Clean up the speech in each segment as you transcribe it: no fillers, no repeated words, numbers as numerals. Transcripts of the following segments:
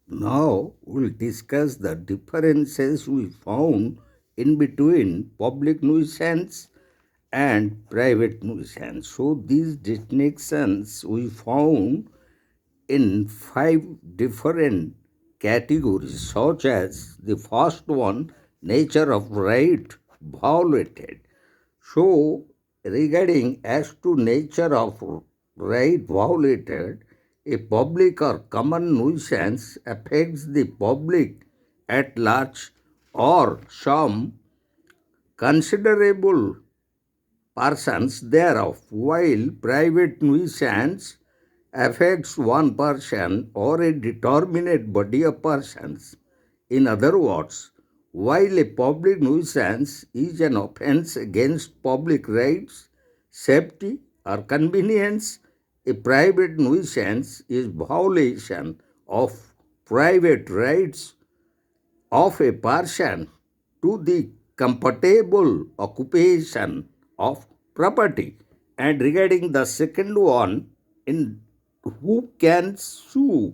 Now we'll discuss the differences we found in between public nuisance and private nuisance. So these distinctions we found in five different categories, such as the first one, nature of right violated. So, regarding as to nature of right violated, a public or common nuisance affects the public at large or some considerable persons thereof, while private nuisance affects one person or a determinate body of persons. In other words, while a public nuisance is an offense against public rights, safety, or convenience, a private nuisance is violation of private rights of a person to the comfortable occupation of property. And regarding the second one, in who can sue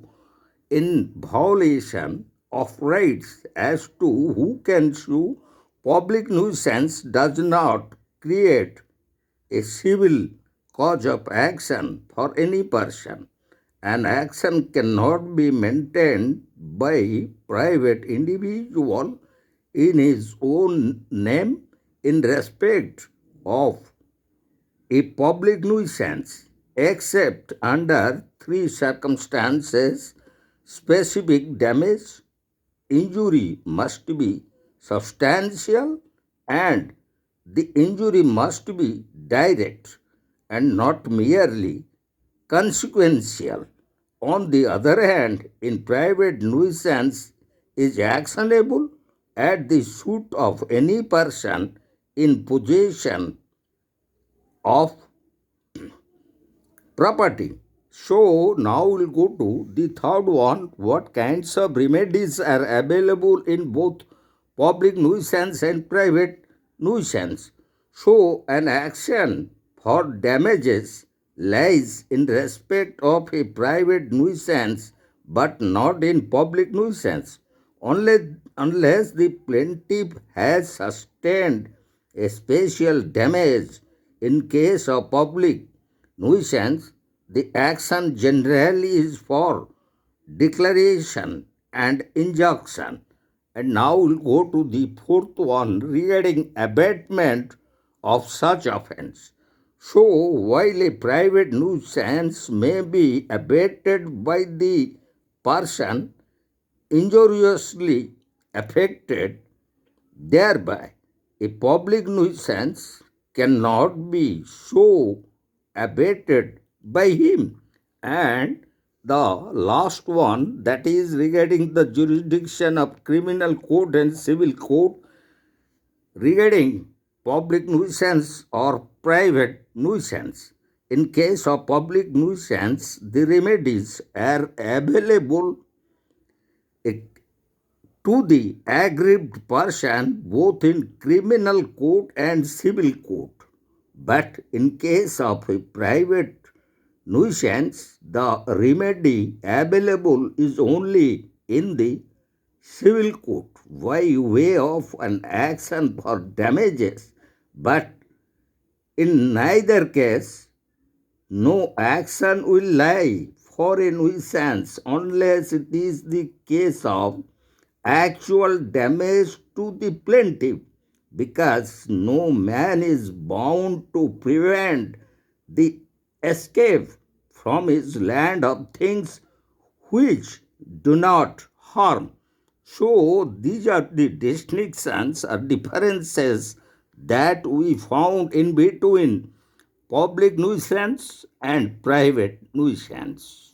in violation of rights, as to who can sue, public nuisance does not create a civil cause of action for any person. An action cannot be maintained by private individual in his own name in respect of a public nuisance, except under three circumstances: specific damage, injury must be substantial, and the injury must be direct and not merely consequential. On the other hand, in private, nuisance is actionable at the suit of any person in possession of property. So now we'll go to the third one. What kinds of remedies are available in both public nuisance and private nuisance? So an action for damages lies in respect of a private nuisance but not in public nuisance unless the plaintiff has sustained a special damage. In case of public nuisance, the action generally is for declaration and injunction. And now we'll go to the fourth one regarding abatement of such offense. So, while a private nuisance may be abated by the person injuriously affected thereby, a public nuisance cannot be so abated by him. And the last one, that is regarding the jurisdiction of criminal court and civil court, regarding public nuisance or private nuisance. In case of public nuisance, the remedies are available to the aggrieved person both in criminal court and civil court. But in case of a private nuisance, the remedy available is only in the civil court by way of an action for damages. But in neither case, no action will lie for a nuisance unless it is the case of actual damage to the plaintiff, because no man is bound to prevent the escape from his land of things which do not harm. So these are the distinctions or differences that we found in between public nuisance and private nuisance.